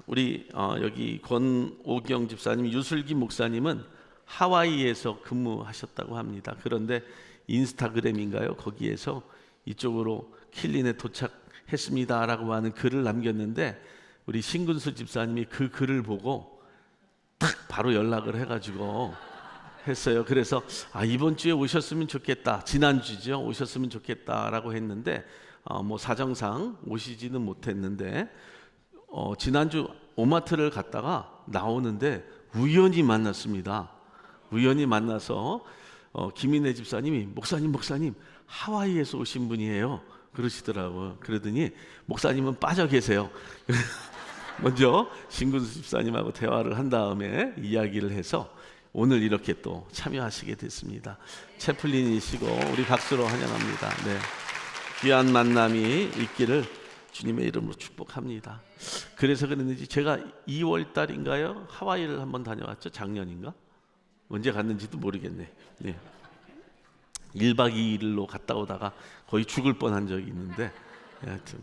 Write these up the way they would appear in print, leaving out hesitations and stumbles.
우리 여기 권오경 집사님, 유슬기 목사님은 하와이에서 근무하셨다고 합니다. 그런데 인스타그램인가요? 거기에서 이쪽으로 킬린에 도착했습니다라고 하는 글을 남겼는데 우리 신근수 집사님이 그 글을 보고 딱 바로 연락을 해가지고 했어요. 그래서 이번 주에 오셨으면 좋겠다, 지난주죠, 오셨으면 좋겠다라고 했는데 뭐 사정상 오시지는 못했는데 지난주 오마트를 갔다가 나오는데 우연히 만났습니다. 우연히 만나서 김인혜 집사님이 목사님 하와이에서 오신 분이에요 그러시더라고요. 그러더니 목사님은 빠져 계세요. 먼저 신군수 집사님하고 대화를 한 다음에 이야기를 해서 오늘 이렇게 또 참여하시게 됐습니다. 채플린이시고 우리 박수로 환영합니다. 네. 귀한 만남이 있기를 주님의 이름으로 축복합니다. 그래서 그랬는지 제가 2월 달인가요? 하와이를 한번 다녀왔죠. 작년인가? 언제 갔는지도 모르겠네. 네. 1박 2일로 갔다 오다가 거의 죽을 뻔한 적이 있는데 하여튼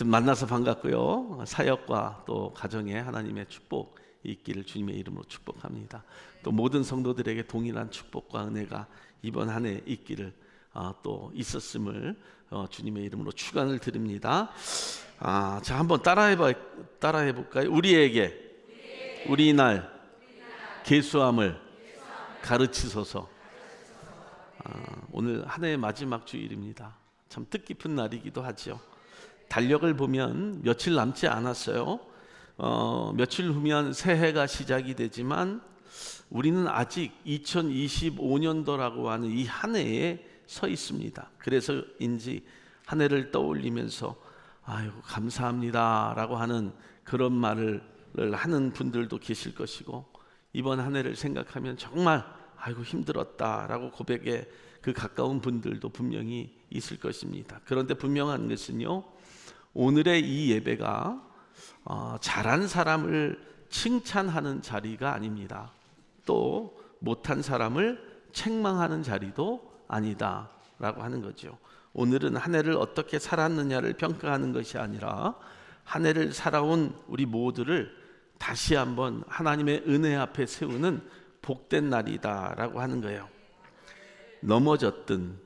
만나서 반갑고요. 사역과 또 가정에 하나님의 축복 있기를 주님의 이름으로 축복합니다. 또 모든 성도들에게 동일한 축복과 은혜가 이번 한 해 있기를 또 있었음을 주님의 이름으로 축원을 드립니다. 자, 한번 따라해 볼까요? 우리에게 우리 날 계수함을 가르치소서. 오늘 한 해의 마지막 주일입니다. 참 뜻깊은 날이기도 하죠. 달력을 보면 며칠 남지 않았어요. 며칠 후면 새해가 시작이 되지만 우리는 아직 2025년도라고 하는 이 한 해에 서 있습니다. 그래서인지 한 해를 떠올리면서 아이고 감사합니다 라고 하는 그런 말을 하는 분들도 계실 것이고, 이번 한 해를 생각하면 정말 아이고 힘들었다 라고 고백에 그 가까운 분들도 분명히 있을 것입니다. 그런데 분명한 것은요, 오늘의 이 예배가 잘한 사람을 칭찬하는 자리가 아닙니다. 또 못한 사람을 책망하는 자리도 아니다 라고 하는 거죠. 오늘은 한 해를 어떻게 살았느냐를 평가하는 것이 아니라 한 해를 살아온 우리 모두를 다시 한번 하나님의 은혜 앞에 세우는 복된 날이다 라고 하는 거예요. 넘어졌든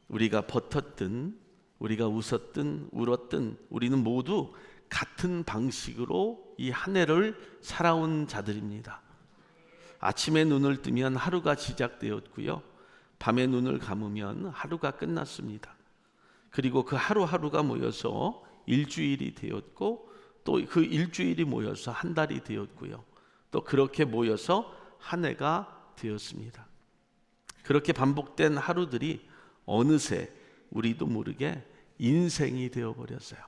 우리가 버텼든 우리가 웃었든 울었든 우리는 모두 같은 방식으로 이 한 해를 살아온 자들입니다. 아침에 눈을 뜨면 하루가 시작되었고요, 밤에 눈을 감으면 하루가 끝났습니다. 그리고 그 하루하루가 모여서 일주일이 되었고, 또 그 일주일이 모여서 한 달이 되었고요, 또 그렇게 모여서 한 해가 되었습니다. 그렇게 반복된 하루들이 어느새 우리도 모르게 인생이 되어버렸어요.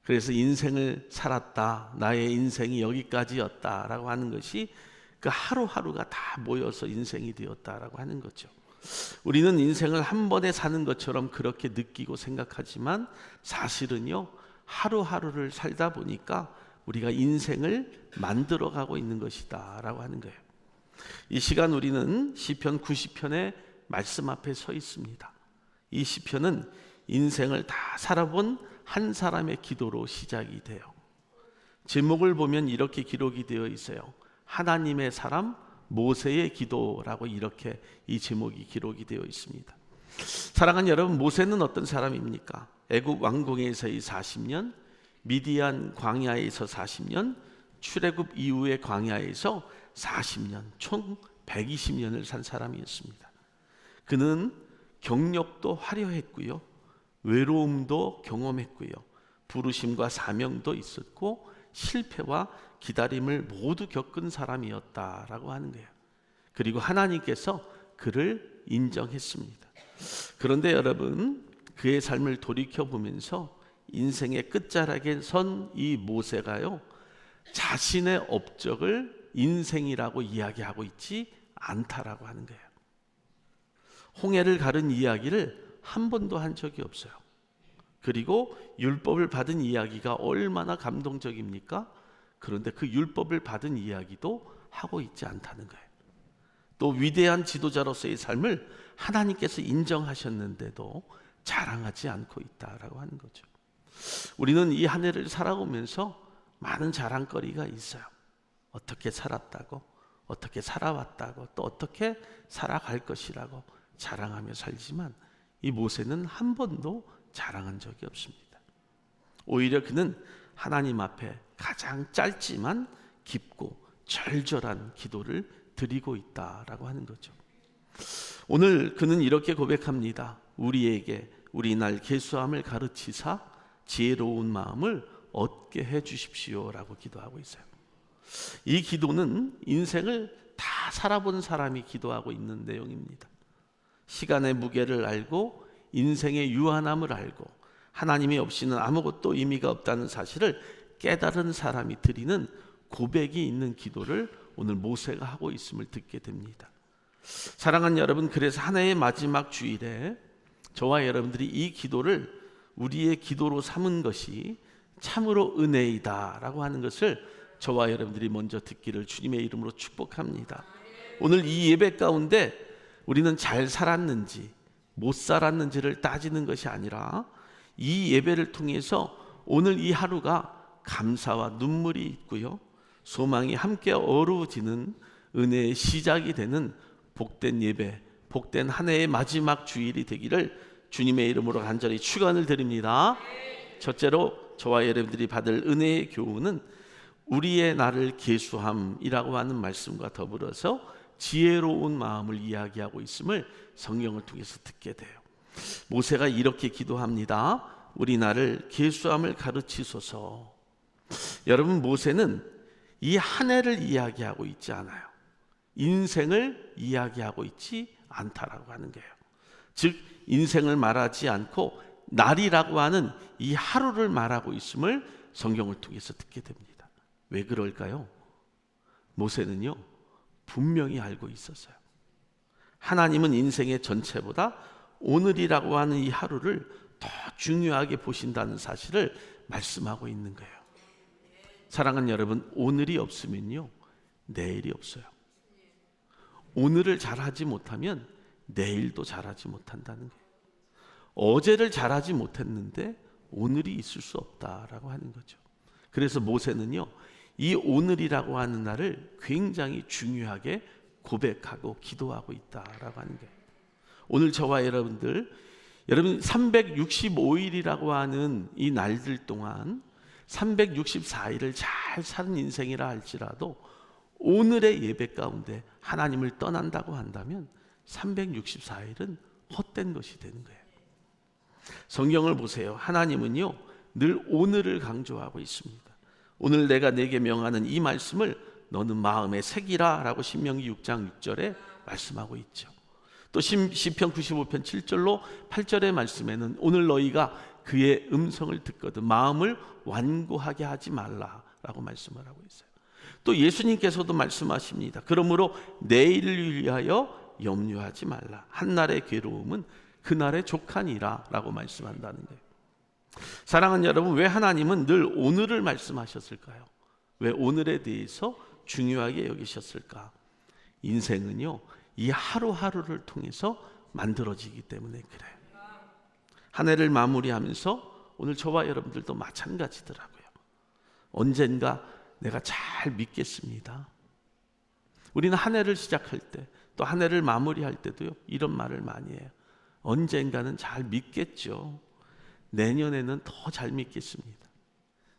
그래서 인생을 살았다, 나의 인생이 여기까지였다 라고 하는 것이 그 하루하루가 다 모여서 인생이 되었다라고 하는 거죠. 우리는 인생을 한 번에 사는 것처럼 그렇게 느끼고 생각하지만 사실은요, 하루하루를 살다 보니까 우리가 인생을 만들어가고 있는 것이다 라고 하는 거예요. 이 시간 우리는 시편 90편의 말씀 앞에 서 있습니다. 이 시편은 인생을 다 살아본 한 사람의 기도로 시작이 돼요. 제목을 보면 이렇게 기록이 되어 있어요. 하나님의 사람 모세의 기도라고 이렇게 이 제목이 기록이 되어 있습니다. 사랑하는 여러분, 모세는 어떤 사람입니까? 애굽 왕궁에서의 40년, 미디안 광야에서 40년, 출애굽 이후의 광야에서 40년, 총 120년을 산 사람이었습니다. 그는 경력도 화려했고요, 외로움도 경험했고요, 부르심과 사명도 있었고 실패와 기다림을 모두 겪은 사람이었다라고 하는 거예요. 그리고 하나님께서 그를 인정했습니다. 그런데 여러분, 그의 삶을 돌이켜보면서 인생의 끝자락에 선 이 모세가요, 자신의 업적을 인생이라고 이야기하고 있지 않다라고 하는 거예요. 홍해를 가른 이야기를 한 번도 한 적이 없어요. 그리고 율법을 받은 이야기가 얼마나 감동적입니까? 그런데 그 율법을 받은 이야기도 하고 있지 않다는 거예요. 또 위대한 지도자로서의 삶을 하나님께서 인정하셨는데도 자랑하지 않고 있다라고 하는 거죠. 우리는 이 한 해를 살아오면서 많은 자랑거리가 있어요. 어떻게 살았다고, 어떻게 살아왔다고, 또 어떻게 살아갈 것이라고 자랑하며 살지만 이 모세는 한 번도 자랑한 적이 없습니다. 오히려 그는 하나님 앞에 가장 짧지만 깊고 절절한 기도를 드리고 있다라고 하는 거죠. 오늘 그는 이렇게 고백합니다. 우리에게 우리 날 계수함을 가르치사 지혜로운 마음을 얻게 해 주십시오라고 기도하고 있어요. 이 기도는 인생을 다 살아본 사람이 기도하고 있는 내용입니다. 시간의 무게를 알고 인생의 유한함을 알고 하나님이 없이는 아무것도 의미가 없다는 사실을 깨달은 사람이 드리는 고백이 있는 기도를 오늘 모세가 하고 있음을 듣게 됩니다. 사랑하는 여러분, 그래서 한 해의 마지막 주일에 저와 여러분들이 이 기도를 우리의 기도로 삼은 것이 참으로 은혜이다 라고 하는 것을 저와 여러분들이 먼저 듣기를 주님의 이름으로 축복합니다. 오늘 이 예배 가운데 우리는 잘 살았는지 못 살았는지를 따지는 것이 아니라 이 예배를 통해서 오늘 이 하루가 감사와 눈물이 있고요, 소망이 함께 어우러지는 은혜의 시작이 되는 복된 예배, 복된 한 해의 마지막 주일이 되기를 주님의 이름으로 간절히 축원을 드립니다. 첫째로 저와 여러분들이 받을 은혜의 교훈은 우리의 나를 계수함이라고 하는 말씀과 더불어서 지혜로운 마음을 이야기하고 있음을 성경을 통해서 듣게 돼요. 모세가 이렇게 기도합니다. 우리 나를 계수함을 가르치소서. 여러분, 모세는 이 한 해를 이야기하고 있지 않아요. 인생을 이야기하고 있지 않다라고 하는 거예요. 즉 인생을 말하지 않고 날이라고 하는 이 하루를 말하고 있음을 성경을 통해서 듣게 됩니다. 왜 그럴까요? 모세는요 분명히 알고 있었어요. 하나님은 인생의 전체보다 오늘이라고 하는 이 하루를 더 중요하게 보신다는 사실을 말씀하고 있는 거예요. 사랑하는 여러분, 오늘이 없으면요 내일이 없어요. 오늘을 잘하지 못하면 내일도 잘하지 못한다는 거예요. 어제를 잘하지 못했는데 오늘이 있을 수 없다라고 하는 거죠. 그래서 모세는요 이 오늘이라고 하는 날을 굉장히 중요하게 고백하고 기도하고 있다라고 하는 거예요. 오늘 저와 여러분 365일이라고 하는 이 날들 동안 364일을 잘 사는 인생이라 할지라도 오늘의 예배 가운데 하나님을 떠난다고 한다면 364일은 헛된 것이 되는 거예요. 성경을 보세요. 하나님은요 늘 오늘을 강조하고 있습니다. 오늘 내가 내게 명하는 이 말씀을 너는 마음에 새기라 라고 신명기 6장 6절에 말씀하고 있죠. 또 시편 95편 7절로 8절의 말씀에는 오늘 너희가 그의 음성을 듣거든 마음을 완고하게 하지 말라 라고 말씀을 하고 있어요. 또 예수님께서도 말씀하십니다. 그러므로 내일을 위하여 염려하지 말라. 한날의 괴로움은 그날의 족하니라 라고 말씀한다는 거예요. 사랑하는 여러분, 왜 하나님은 늘 오늘을 말씀하셨을까요? 왜 오늘에 대해서 중요하게 여기셨을까? 인생은요 이 하루하루를 통해서 만들어지기 때문에 그래요. 한 해를 마무리하면서 오늘 저와 여러분들도 마찬가지더라고요. 언젠가 내가 잘 믿겠습니다. 우리는 한 해를 시작할 때 또 한 해를 마무리할 때도요 이런 말을 많이 해요. 언젠가는 잘 믿겠죠. 내년에는 더 잘 믿겠습니다.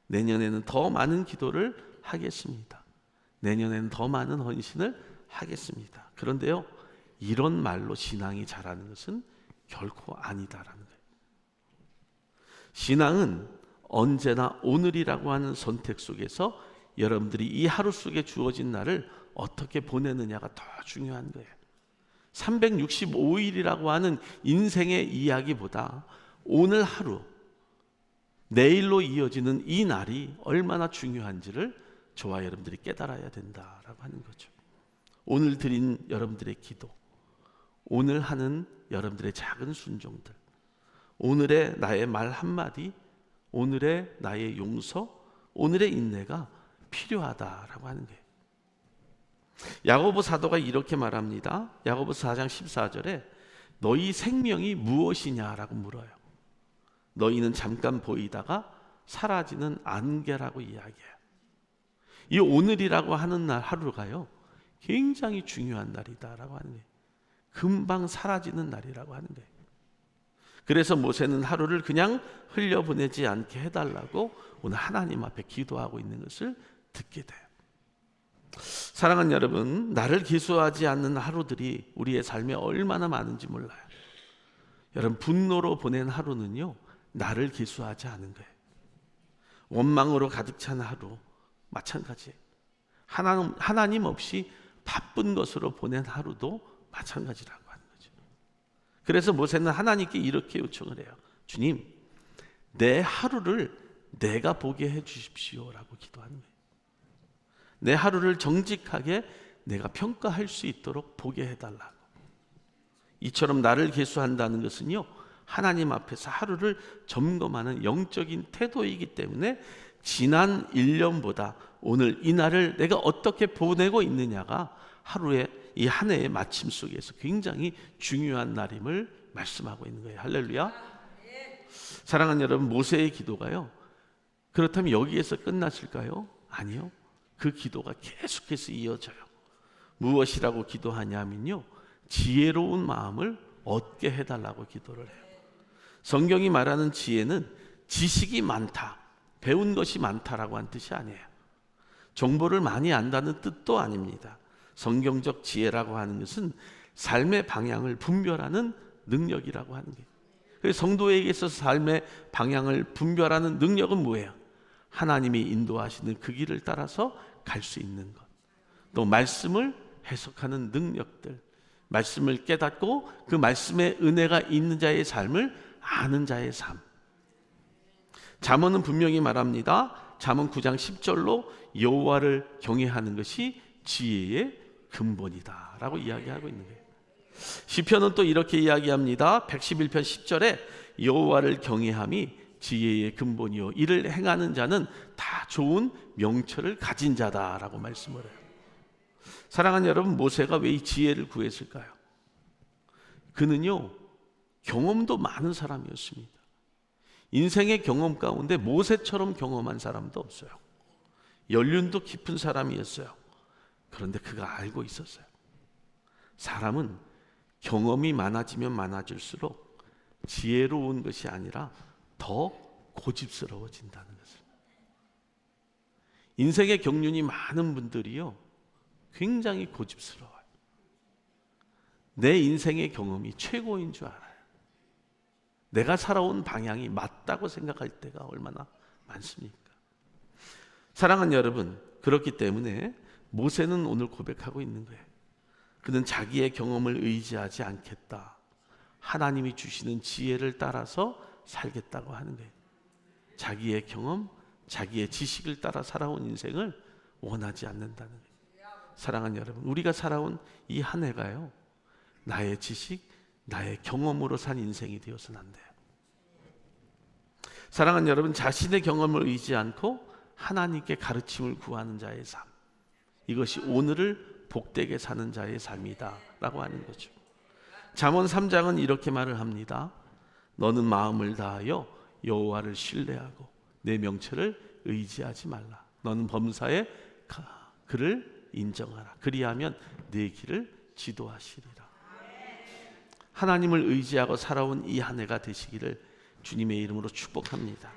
내년에는 더 많은 기도를 하겠습니다. 내년에는 더 많은 헌신을 하겠습니다. 그런데요 이런 말로 신앙이 자라는 것은 결코 아니다라는 거예요. 신앙은 언제나 오늘이라고 하는 선택 속에서 여러분들이 이 하루 속에 주어진 날을 어떻게 보내느냐가 더 중요한 거예요. 365일이라고 하는 인생의 이야기보다 오늘 하루, 내일로 이어지는 이 날이 얼마나 중요한지를 저와 여러분들이 깨달아야 된다라고 하는 거죠. 오늘 드린 여러분들의 기도, 오늘 하는 여러분들의 작은 순종들, 오늘의 나의 말 한마디, 오늘의 나의 용서, 오늘의 인내가 필요하다라고 하는 거예요. 야고보 사도가 이렇게 말합니다. 야고보서 4장 14절에 너희 생명이 무엇이냐라고 물어요. 너희는 잠깐 보이다가 사라지는 안개라고 이야기해요. 이 오늘이라고 하는 날 하루가요, 굉장히 중요한 날이다라고 하는 거예요. 금방 사라지는 날이라고 하는 거예요. 그래서 모세는 하루를 그냥 흘려보내지 않게 해달라고 오늘 하나님 앞에 기도하고 있는 것을 듣게 돼요. 사랑하는 여러분, 나를 기수하지 않는 하루들이 우리의 삶에 얼마나 많은지 몰라요. 여러분, 분노로 보낸 하루는요, 나를 기수하지 않은 거예요. 원망으로 가득 찬 하루 마찬가지예요. 하나님 없이 바쁜 것으로 보낸 하루도 마찬가지라고 하는 거죠. 그래서 모세는 하나님께 이렇게 요청을 해요. 주님, 내 하루를 내가 보게 해 주십시오라고 기도하는 거예요. 내 하루를 정직하게 내가 평가할 수 있도록 보게 해달라고. 이처럼 나를 계수한다는 것은요, 하나님 앞에서 하루를 점검하는 영적인 태도이기 때문에 지난 1년보다 오늘 이 날을 내가 어떻게 보내고 있느냐가 하루의 이 한 해의 마침 속에서 굉장히 중요한 날임을 말씀하고 있는 거예요. 할렐루야. 사랑하는 여러분, 모세의 기도가요, 그렇다면 여기에서 끝났을까요? 아니요. 그 기도가 계속해서 이어져요. 무엇이라고 기도하냐면요, 지혜로운 마음을 얻게 해달라고 기도를 해요. 성경이 말하는 지혜는 지식이 많다, 배운 것이 많다라고 한 뜻이 아니에요. 정보를 많이 안다는 뜻도 아닙니다. 성경적 지혜라고 하는 것은 삶의 방향을 분별하는 능력이라고 하는 거예요. 그래서 성도에게 있어서 삶의 방향을 분별하는 능력은 뭐예요? 하나님이 인도하시는 그 길을 따라서 갈 수 있는 것, 또 말씀을 해석하는 능력들, 말씀을 깨닫고 그 말씀의 은혜가 있는 자의 삶을 아는 자의 삶. 잠언은 분명히 말합니다. 잠언 9장 10절로 여호와를 경외하는 것이 지혜의 근본이다 라고 이야기하고 있는 거예요. 시편은 또 이렇게 이야기합니다. 111편 10절에 여호와를 경외함이 지혜의 근본이요 이를 행하는 자는 다 좋은 명철을 가진 자다라고 말씀을 해요. 사랑하는 여러분, 모세가 왜 이 지혜를 구했을까요? 그는요, 경험도 많은 사람이었습니다. 인생의 경험 가운데 모세처럼 경험한 사람도 없어요. 연륜도 깊은 사람이었어요. 그런데 그가 알고 있었어요. 사람은 경험이 많아지면 많아질수록 지혜로운 것이 아니라 더 고집스러워진다는 것을. 인생의 경륜이 많은 분들이요, 굉장히 고집스러워요. 내 인생의 경험이 최고인 줄 알아요. 내가 살아온 방향이 맞다고 생각할 때가 얼마나 많습니까? 사랑하는 여러분, 그렇기 때문에 모세는 오늘 고백하고 있는 거예요. 그는 자기의 경험을 의지하지 않겠다. 하나님이 주시는 지혜를 따라서 살겠다고 하는 거예요. 자기의 경험, 자기의 지식을 따라 살아온 인생을 원하지 않는다는 거예요. 사랑하는 여러분, 우리가 살아온 이 한 해가요, 나의 지식, 나의 경험으로 산 인생이 되어서는 안 돼요. 사랑하는 여러분, 자신의 경험을 의지 않고 하나님께 가르침을 구하는 자의 삶, 이것이 오늘을 복되게 사는 자의 삶이다 라고 하는 거죠. 잠언 3장은 이렇게 말을 합니다. 너는 마음을 다하여 여호와를 신뢰하고 내 명철을 의지하지 말라. 너는 범사에 그를 인정하라. 그리하면 내 길을 지도하시리라. 하나님을 의지하고 살아온 이 한 해가 되시기를 주님의 이름으로 축복합니다.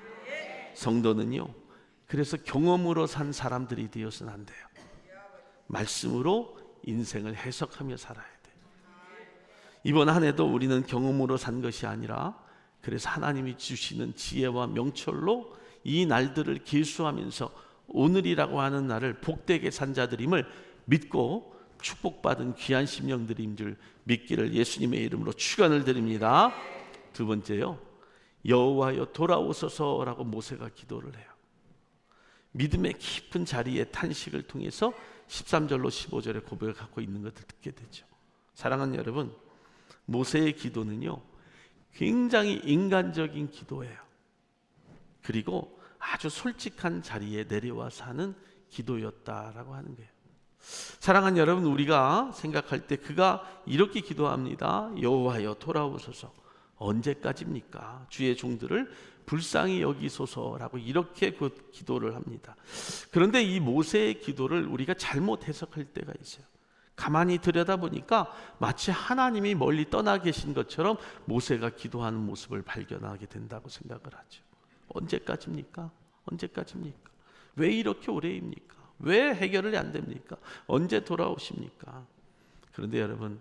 성도는요, 그래서 경험으로 산 사람들이 되어서는 안 돼요. 말씀으로 인생을 해석하며 살아야 돼요. 이번 한 해도 우리는 경험으로 산 것이 아니라 그래서 하나님이 주시는 지혜와 명철로 이 날들을 계수하면서 오늘이라고 하는 날을 복되게 산 자들임을 믿고 축복받은 귀한 심령들인 줄 믿기를 예수님의 이름으로 축원을 드립니다. 두 번째요, 여호와여 돌아오소서라고 모세가 기도를 해요. 믿음의 깊은 자리에 탄식을 통해서 13절로 15절의 고백을 갖고 있는 것을 듣게 되죠. 사랑하는 여러분, 모세의 기도는요, 굉장히 인간적인 기도예요. 그리고 아주 솔직한 자리에 내려와서 하는 기도였다라고 하는 거예요. 사랑하는 여러분, 우리가 생각할 때 그가 이렇게 기도합니다. 여호와여 돌아오소서. 언제까지입니까? 주의 종들을 불쌍히 여기소서라고 이렇게 그 기도를 합니다. 그런데 이 모세의 기도를 우리가 잘못 해석할 때가 있어요. 가만히 들여다보니까 마치 하나님이 멀리 떠나 계신 것처럼 모세가 기도하는 모습을 발견하게 된다고 생각을 하죠. 언제까지입니까? 언제까지입니까? 왜 이렇게 오래입니까? 왜 해결이 안 됩니까? 언제 돌아오십니까? 그런데 여러분,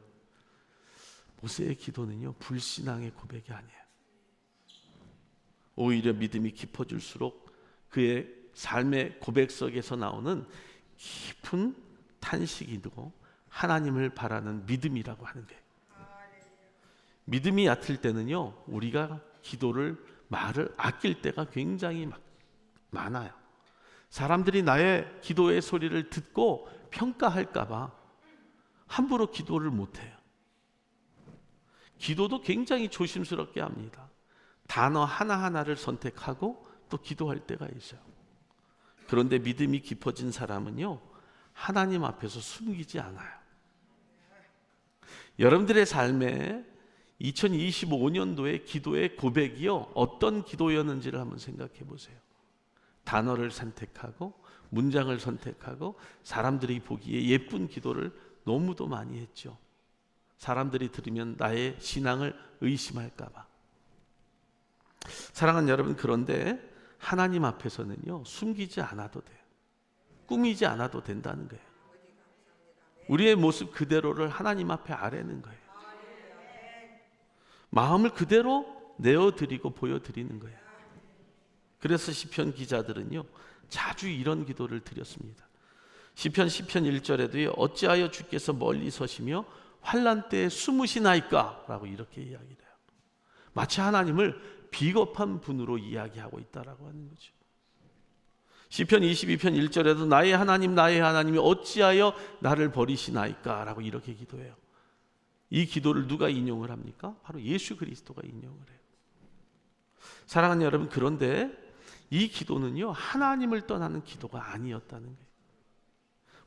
모세의 기도는요, 불신앙의 고백이 아니에요. 오히려 믿음이 깊어질수록 그의 삶의 고백 속에서 나오는 깊은 탄식이고 하나님을 바라는 믿음이라고 하는 거예요. 믿음이 얕을 때는요, 우리가 기도를, 말을 아낄 때가 굉장히 많아요. 사람들이 나의 기도의 소리를 듣고 평가할까 봐 함부로 기도를 못해요. 기도도 굉장히 조심스럽게 합니다. 단어 하나하나를 선택하고 또 기도할 때가 있어요. 그런데 믿음이 깊어진 사람은요, 하나님 앞에서 숨기지 않아요. 여러분들의 삶에 2025년도의 기도의 고백이요, 어떤 기도였는지를 한번 생각해 보세요. 단어를 선택하고 문장을 선택하고 사람들이 보기에 예쁜 기도를 너무도 많이 했죠. 사람들이 들으면 나의 신앙을 의심할까 봐. 사랑하는 여러분, 그런데 하나님 앞에서는요, 숨기지 않아도 돼요. 꾸미지 않아도 된다는 거예요. 우리의 모습 그대로를 하나님 앞에 아뢰는 거예요. 마음을 그대로 내어드리고 보여드리는 거예요. 그래서 시편 기자들은요, 자주 이런 기도를 드렸습니다. 시편 1절에도요, 어찌하여 주께서 멀리 서시며 환난 때에 숨으시나이까? 라고 이렇게 이야기를 해요. 마치 하나님을 비겁한 분으로 이야기하고 있다라고 하는 거죠. 시편 22편 1절에도 나의 하나님이 어찌하여 나를 버리시나이까? 라고 이렇게 기도해요. 이 기도를 누가 인용을 합니까? 바로 예수 그리스도가 인용을 해요. 사랑하는 여러분, 그런데 이 기도는요, 하나님을 떠나는 기도가 아니었다는 거예요.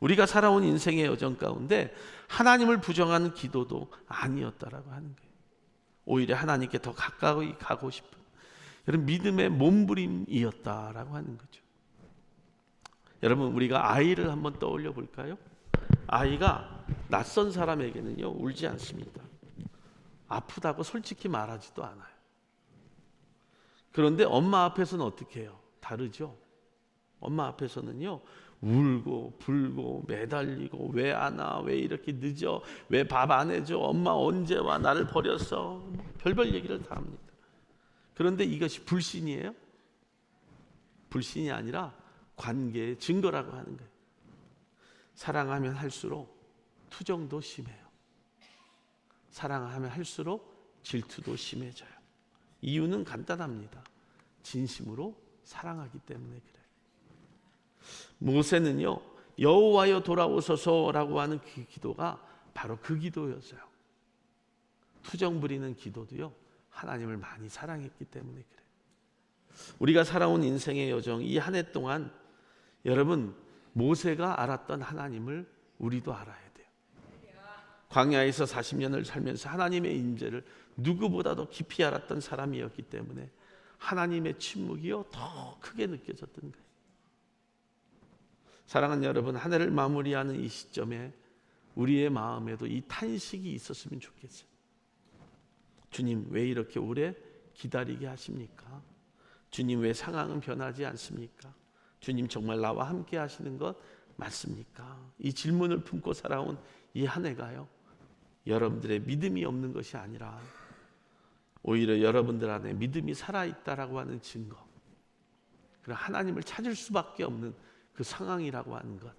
우리가 살아온 인생의 여정 가운데 하나님을 부정하는 기도도 아니었다라고 하는 거예요. 오히려 하나님께 더 가까이 가고 싶은 여러분, 믿음의 몸부림이었다라고 하는 거죠. 여러분, 우리가 아이를 한번 떠올려 볼까요? 아이가 낯선 사람에게는요, 울지 않습니다. 아프다고 솔직히 말하지도 않아요. 그런데 엄마 앞에서는 어떻게 해요? 다르죠? 엄마 앞에서는요, 울고 불고 매달리고, 왜 안 와? 왜 이렇게 늦어? 왜 밥 안 해줘? 엄마 언제 와? 나를 버렸어? 별별 얘기를 다 합니다. 그런데 이것이 불신이에요? 불신이 아니라 관계의 증거라고 하는 거예요. 사랑하면 할수록 투정도 심해요. 사랑하면 할수록 질투도 심해져요. 이유는 간단합니다. 진심으로 사랑하기 때문에 그래요. 모세는요, 여호와여 돌아오소서라고 하는 그 기도가 바로 그 기도였어요. 투정 부리는 기도도요, 하나님을 많이 사랑했기 때문에 그래요. 우리가 살아온 인생의 여정, 이 한 해 동안 여러분, 모세가 알았던 하나님을 우리도 알아야 돼요. 광야에서 40년을 살면서 하나님의 임재를 누구보다도 깊이 알았던 사람이었기 때문에 하나님의 침묵이요, 더 크게 느껴졌던 거예요. 사랑하는 여러분, 한 해를 마무리하는 이 시점에 우리의 마음에도 이 탄식이 있었으면 좋겠어요. 주님, 왜 이렇게 오래 기다리게 하십니까? 주님, 왜 상황은 변하지 않습니까? 주님, 정말 나와 함께 하시는 것 맞습니까? 이 질문을 품고 살아온 이 한 해가요, 여러분들의 믿음이 없는 것이 아니라 오히려 여러분들 안에 믿음이 살아있다라고 하는 증거, 그리고 하나님을 찾을 수밖에 없는 그 상황이라고 하는 것,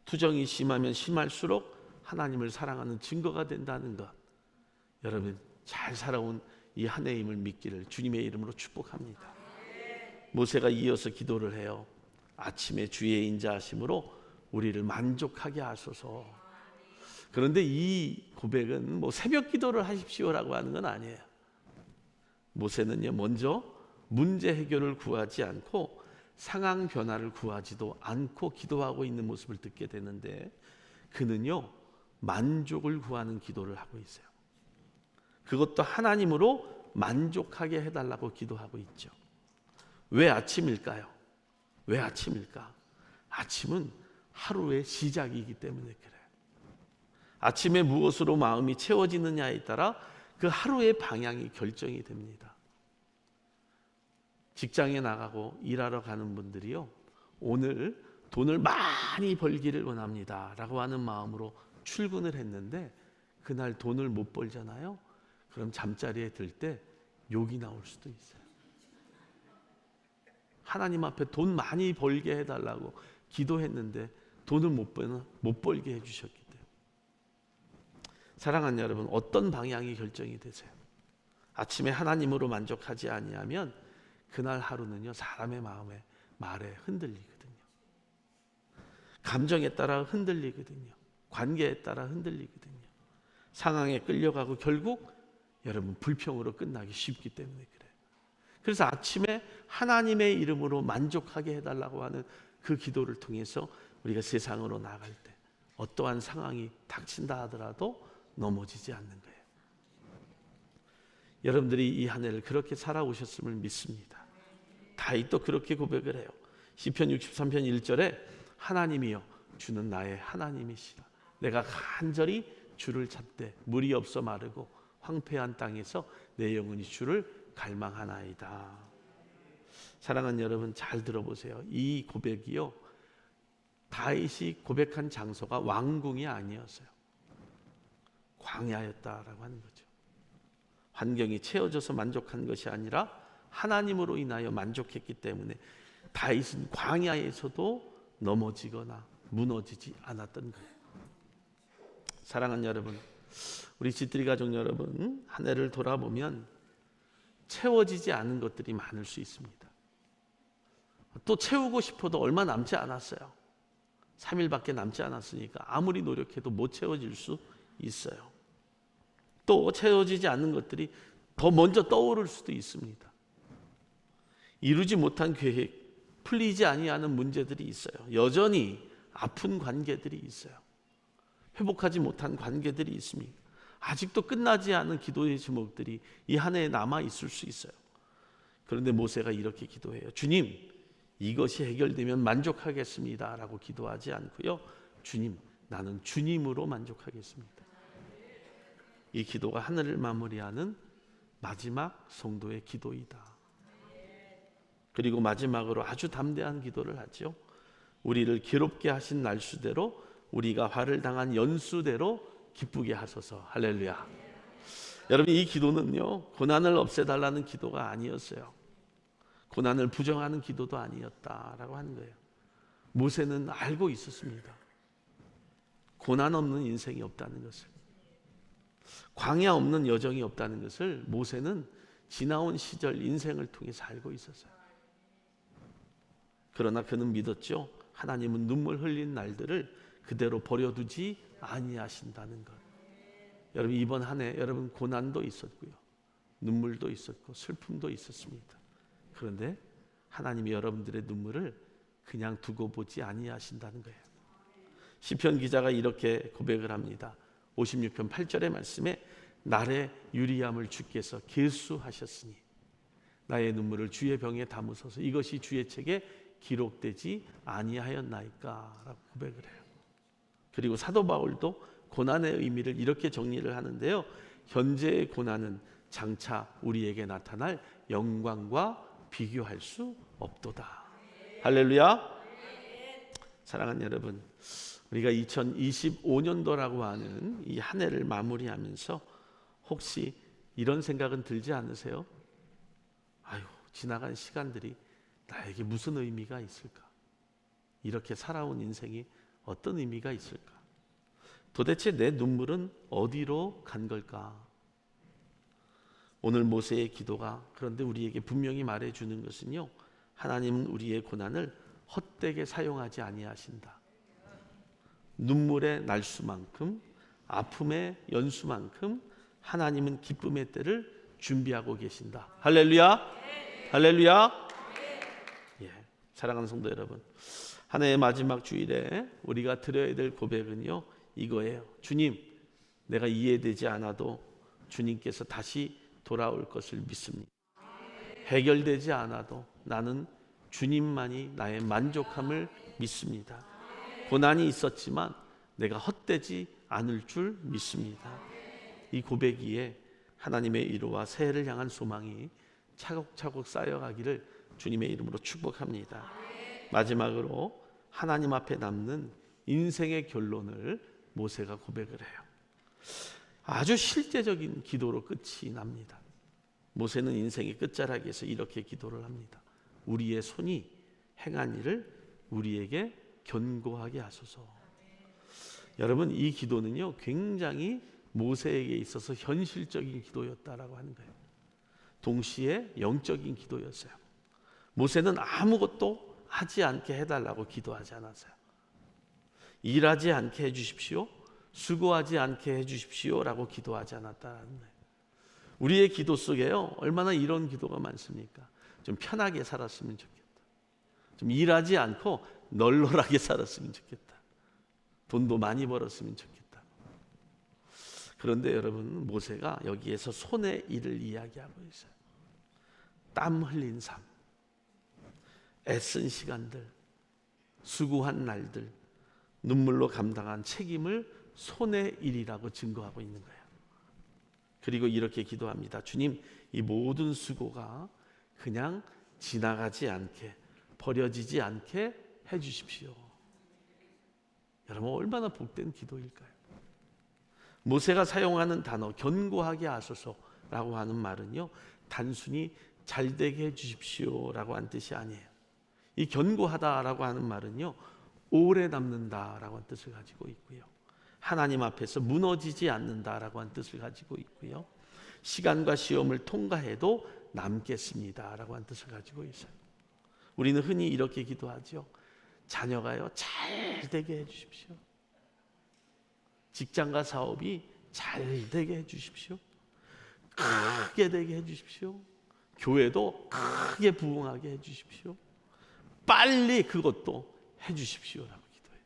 투정이 심하면 심할수록 하나님을 사랑하는 증거가 된다는 것, 여러분 잘 살아온 이 한 해임을 믿기를 주님의 이름으로 축복합니다. 모세가 이어서 기도를 해요. 아침에 주의 인자하심으로 우리를 만족하게 하소서. 그런데 이 고백은 뭐 새벽 기도를 하십시오라고 하는 건 아니에요. 모세는요, 먼저 문제 해결을 구하지 않고 상황 변화를 구하지도 않고 기도하고 있는 모습을 듣게 되는데, 그는요, 만족을 구하는 기도를 하고 있어요. 그것도 하나님으로 만족하게 해달라고 기도하고 있죠. 왜 아침일까요? 왜 아침일까? 아침은 하루의 시작이기 때문에 그래요. 아침에 무엇으로 마음이 채워지느냐에 따라 그 하루의 방향이 결정이 됩니다. 직장에 나가고 일하러 가는 분들이요, 오늘 돈을 많이 벌기를 원합니다 라고 하는 마음으로 출근을 했는데 그날 돈을 못 벌잖아요. 그럼 잠자리에 들 때 욕이 나올 수도 있어요. 하나님 앞에 돈 많이 벌게 해달라고 기도했는데 돈을 못 벌게 해주셨기 때문에. 사랑하는 여러분, 어떤 방향이 결정이 되세요? 아침에 하나님으로 만족하지 아니하면 그날 하루는요, 사람의 말에 흔들리거든요. 감정에 따라 흔들리거든요. 관계에 따라 흔들리거든요. 상황에 끌려가고 결국 여러분 불평으로 끝나기 쉽기 때문에 그래요. 그래서 아침에 하나님의 이름으로 만족하게 해달라고 하는 그 기도를 통해서 우리가 세상으로 나갈 때 어떠한 상황이 닥친다 하더라도 넘어지지 않는 거예요. 여러분들이 이 한 해를 그렇게 살아오셨음을 믿습니다. 다윗도 그렇게 고백을 해요. 시편 63편 1절에 하나님이여 주는 나의 하나님이시라. 내가 간절히 주를 찾되 물이 없어 마르고 황폐한 땅에서 내 영혼이 주를 갈망하나이다. 사랑하는 여러분, 잘 들어보세요. 이 고백이요, 다윗이 고백한 장소가 왕궁이 아니었어요. 광야였다라고 하는 거죠. 환경이 채워져서 만족한 것이 아니라 하나님으로 인하여 만족했기 때문에 다윗은 광야에서도 넘어지거나 무너지지 않았던 거예요. 사랑하는 여러분, 우리 집들이 가족 여러분, 한 해를 돌아보면 채워지지 않은 것들이 많을 수 있습니다. 또 채우고 싶어도 얼마 남지 않았어요. 3일밖에 남지 않았으니까 아무리 노력해도 못 채워질 수 있어요. 또 채워지지 않는 것들이 더 먼저 떠오를 수도 있습니다. 이루지 못한 계획, 풀리지 아니하는 문제들이 있어요. 여전히 아픈 관계들이 있어요. 회복하지 못한 관계들이 있습니다. 아직도 끝나지 않은 기도의 제목들이 이 한 해에 남아 있을 수 있어요. 그런데 모세가 이렇게 기도해요. 주님, 이것이 해결되면 만족하겠습니다 라고 기도하지 않고요, 주님, 나는 주님으로 만족하겠습니다. 이 기도가 하늘을 마무리하는 마지막 성도의 기도이다. 그리고 마지막으로 아주 담대한 기도를 하죠. 우리를 괴롭게 하신 날수대로 우리가 화를 당한 연수대로 기쁘게 하소서. 할렐루야. 여러분, 이 기도는요, 고난을 없애달라는 기도가 아니었어요. 고난을 부정하는 기도도 아니었다라고 하는 거예요. 모세는 알고 있었습니다. 고난 없는 인생이 없다는 것을, 광야 없는 여정이 없다는 것을 모세는 지나온 시절 인생을 통해서 알고 있었어요. 그러나 그는 믿었죠. 하나님은 눈물 흘린 날들을 그대로 버려두지 아니하신다는 것. 여러분, 이번 한 해 여러분 고난도 있었고요, 눈물도 있었고 슬픔도 있었습니다. 그런데 하나님이 여러분들의 눈물을 그냥 두고 보지 아니하신다는 거예요. 시편 기자가 이렇게 고백을 합니다. 56편 8절의 말씀에 날의 유리함을 주께서 계수하셨으니 나의 눈물을 주의 병에 담으소서. 이것이 주의 책에 기록되지 아니하였나이까 라고 고백을 해요. 그리고 사도 바울도 고난의 의미를 이렇게 정리를 하는데요, 현재의 고난은 장차 우리에게 나타날 영광과 비교할 수 없도다. 할렐루야. 사랑하는 여러분, 우리가 2025년도라고 하는 이 한 해를 마무리하면서 혹시 이런 생각은 들지 않으세요? 아유, 지나간 시간들이 나에게 무슨 의미가 있을까? 이렇게 살아온 인생이 어떤 의미가 있을까? 도대체 내 눈물은 어디로 간 걸까? 오늘 모세의 기도가 그런데 우리에게 분명히 말해주는 것은요, 하나님은 우리의 고난을 헛되게 사용하지 아니하신다. 눈물의 날수만큼, 아픔의 연수만큼 하나님은 기쁨의 때를 준비하고 계신다. 할렐루야. 할렐루야. 예, 사랑하는 성도 여러분, 한 해의 마지막 주일에 우리가 드려야 될 고백은요, 이거예요. 주님, 내가 이해되지 않아도 주님께서 다시 돌아올 것을 믿습니다. 해결되지 않아도 나는 주님만이 나의 만족함을 믿습니다. 고난이 있었지만 내가 헛되지 않을 줄 믿습니다. 이 고백이에 하나님의 이루와 새해를 향한 소망이 차곡차곡 쌓여가기를 주님의 이름으로 축복합니다. 마지막으로 하나님 앞에 남는 인생의 결론을 모세가 고백을 해요. 아주 실제적인 기도로 끝이 납니다. 모세는 인생의 끝자락에서 이렇게 기도를 합니다. 우리의 손이 행한 일을 우리에게 견고하게 하소서. 여러분, 이 기도는요 굉장히 모세에게 있어서 현실적인 기도였다라고 하는 거예요. 동시에 영적인 기도였어요. 모세는 아무것도 하지 않게 해달라고 기도하지 않았어요. 일하지 않게 해주십시오, 수고하지 않게 해주십시오 라고 기도하지 않았다는 거예요. 우리의 기도 속에요 얼마나 이런 기도가 많습니까? 좀 편하게 살았으면 좋겠다, 좀 일하지 않고 널널하게 살았으면 좋겠다, 돈도 많이 벌었으면 좋겠다. 그런데 여러분, 모세가 여기에서 손의 일을 이야기하고 있어요. 땀 흘린 삶, 애쓴 시간들, 수고한 날들, 눈물로 감당한 책임을 손의 일이라고 증거하고 있는 거예요. 그리고 이렇게 기도합니다. 주님, 이 모든 수고가 그냥 지나가지 않게, 버려지지 않게 해주십시오. 여러분, 얼마나 복된 기도일까요? 모세가 사용하는 단어 견고하게 하소서라고 하는 말은요 단순히 잘되게 해주십시오라고 하는 뜻이 아니에요. 이 견고하다라고 하는 말은요 오래 남는다라고 하는 뜻을 가지고 있고요, 하나님 앞에서 무너지지 않는다라고 하는 뜻을 가지고 있고요, 시간과 시험을 통과해도 남겠습니다라고 하는 뜻을 가지고 있어요. 우리는 흔히 이렇게 기도하죠. 자녀가요 잘 되게 해주십시오, 직장과 사업이 잘 되게 해주십시오, 크게 되게 해주십시오, 교회도 크게 부흥하게 해주십시오, 빨리 그것도 해주십시오라고 기도해요.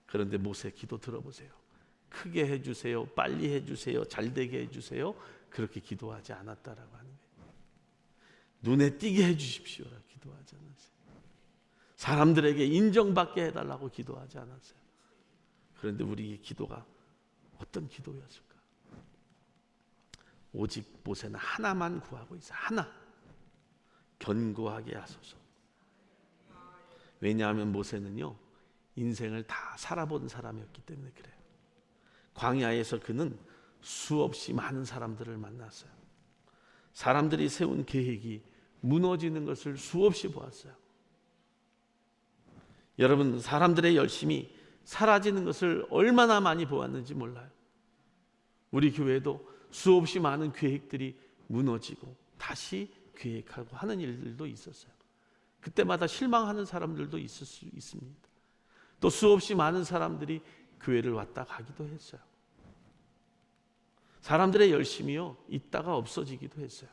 그런데 모세 기도 들어보세요. 크게 해주세요, 빨리 해주세요, 잘 되게 해주세요, 그렇게 기도하지 않았다라고 하는 거예요. 눈에 띄게 해주십시오라고 기도하지 않았어요. 사람들에게 인정받게 해달라고 기도하지 않았어요. 그런데 우리의 기도가 어떤 기도였을까? 오직 모세는 하나만 구하고 있어요. 하나, 견고하게 하소서. 왜냐하면 모세는요 인생을 다 살아본 사람이었기 때문에 그래요. 광야에서 그는 수없이 많은 사람들을 만났어요. 사람들이 세운 계획이 무너지는 것을 수없이 보았어요. 여러분, 사람들의 열심이 사라지는 것을 얼마나 많이 보았는지 몰라요. 우리 교회도 수없이 많은 계획들이 무너지고 다시 계획하고 하는 일들도 있었어요. 그때마다 실망하는 사람들도 있을 수 있습니다. 또 수없이 많은 사람들이 교회를 왔다 가기도 했어요. 사람들의 열심이요 있다가 없어지기도 했어요.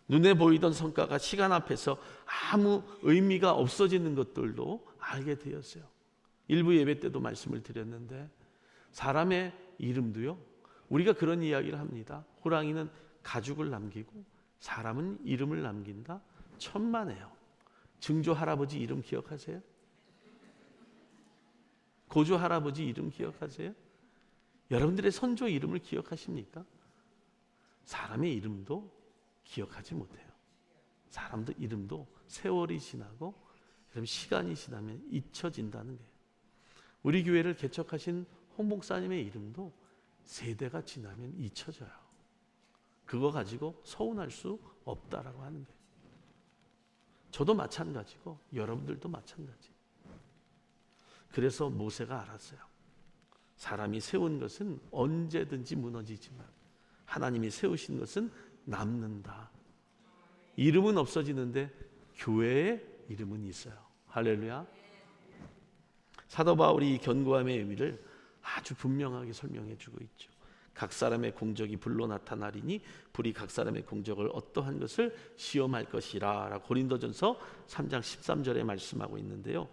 눈에 보이던 성과가 시간 앞에서 아무 의미가 없어지는 것들도 알게 되었어요. 일부 예배 때도 말씀을 드렸는데 사람의 이름도요 우리가 그런 이야기를 합니다. 호랑이는 가죽을 남기고 사람은 이름을 남긴다. 천만에요. 증조 할아버지 이름 기억하세요? 고조 할아버지 이름 기억하세요? 여러분들의 선조 이름을 기억하십니까? 사람의 이름도 기억하지 못해요. 사람들 이름도 세월이 지나고 시간이 지나면 잊혀진다는 거예요. 우리 교회를 개척하신 홍 목사님의 이름도 세대가 지나면 잊혀져요. 그거 가지고 서운할 수 없다라고 하는 거예요. 저도 마찬가지고 여러분들도 마찬가지. 그래서 모세가 알았어요. 사람이 세운 것은 언제든지 무너지지만 하나님이 세우신 것은 남는다. 이름은 없어지는데 교회의 이름은 있어요. 할렐루야. 사도 바울이 이 견고함의 의미를 아주 분명하게 설명해 주고 있죠. 각 사람의 공적이 불로 나타나리니 불이 각 사람의 공적을 어떠한 것을 시험할 것이라 라고 고린도전서 3장 13절에 말씀하고 있는데요.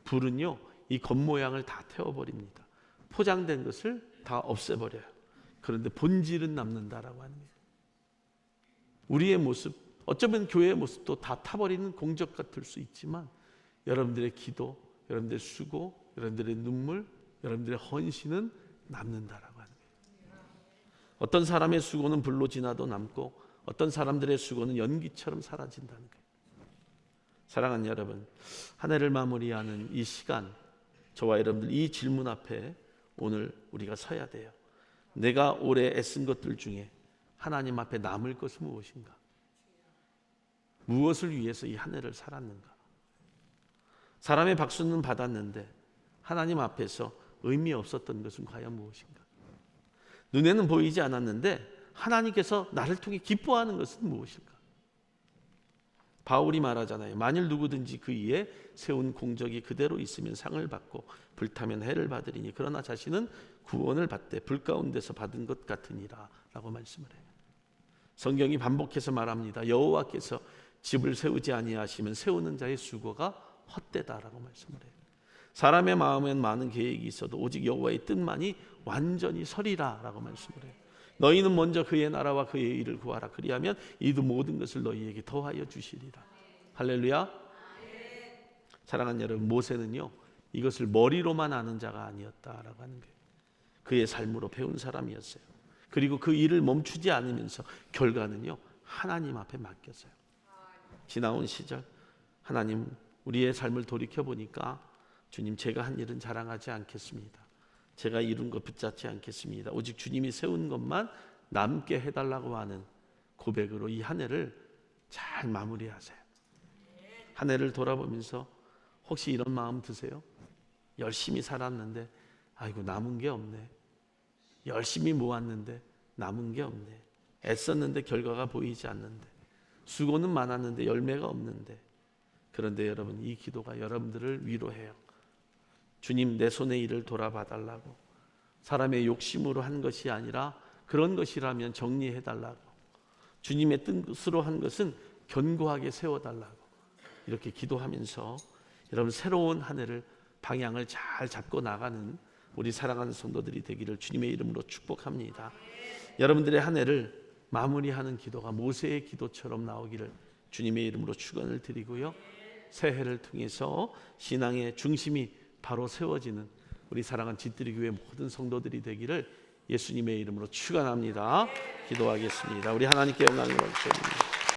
불은요 이 겉모양을 다 태워버립니다. 포장된 것을 다 없애버려요. 그런데 본질은 남는다라고 하는 거예요. 우리의 모습, 어쩌면 교회의 모습도 다 타버리는 공적 같을 수 있지만 여러분들의 기도, 여러분들의 수고, 여러분들의 눈물, 여러분들의 헌신은 남는다라고 하는 거예요. 어떤 사람의 수고는 불로 지나도 남고 어떤 사람들의 수고는 연기처럼 사라진다는 거예요. 사랑하는 여러분, 한 해를 마무리하는 이 시간, 저와 여러분들 이 질문 앞에 오늘 우리가 서야 돼요. 내가 올해 애쓴 것들 중에 하나님 앞에 남을 것은 무엇인가? 무엇을 위해서 이 한 해를 살았는가? 사람의 박수는 받았는데 하나님 앞에서 의미 없었던 것은 과연 무엇인가? 눈에는 보이지 않았는데 하나님께서 나를 통해 기뻐하는 것은 무엇일까? 바울이 말하잖아요. 만일 누구든지 그 위에 세운 공적이 그대로 있으면 상을 받고 불타면 해를 받으리니 그러나 자신은 구원을 받되 불 가운데서 받은 것 같으니라 라고 말씀을 해요. 성경이 반복해서 말합니다. 여호와께서 집을 세우지 아니하시면 세우는 자의 수고가 헛되다라고 말씀을 해요. 사람의 마음엔 많은 계획이 있어도 오직 여호와의 뜻만이 완전히 서리라 라고 말씀을 해요. 너희는 먼저 그의 나라와 그의 일을 구하라. 그리하면 이도 모든 것을 너희에게 더하여 주시리라. 할렐루야. 사랑하는 여러분, 모세는요 이것을 머리로만 아는 자가 아니었다라고 하는 거예요. 그의 삶으로 배운 사람이었어요. 그리고 그 일을 멈추지 않으면서 결과는요 하나님 앞에 맡겼어요. 지나온 시절 하나님, 우리의 삶을 돌이켜보니까 주님, 제가 한 일은 자랑하지 않겠습니다. 제가 이룬 것 붙잡지 않겠습니다. 오직 주님이 세운 것만 남게 해달라고 하는 고백으로 이 한 해를 잘 마무리하세요. 한 해를 돌아보면서 혹시 이런 마음 드세요? 열심히 살았는데 아이고 남은 게 없네. 열심히 모았는데 남은 게 없네. 애썼는데 결과가 보이지 않는데, 수고는 많았는데 열매가 없는데. 그런데 여러분, 이 기도가 여러분들을 위로해요. 주님, 내 손의 일을 돌아봐 달라고. 사람의 욕심으로 한 것이 아니라 그런 것이라면 정리해 달라고. 주님의 뜻으로 한 것은 견고하게 세워달라고. 이렇게 기도하면서 여러분 새로운 한 해를 방향을 잘 잡고 나가는 우리 사랑하는 성도들이 되기를 주님의 이름으로 축복합니다. 여러분들의 한 해를 마무리하는 기도가 모세의 기도처럼 나오기를 주님의 이름으로 축원을 드리고요. 새해를 통해서 신앙의 중심이 바로 세워지는 우리 사랑하는 진뜨리 교회 모든 성도들이 되기를 예수님의 이름으로 축원합니다. 기도하겠습니다. 우리 하나님께 영광을 올려드립니다.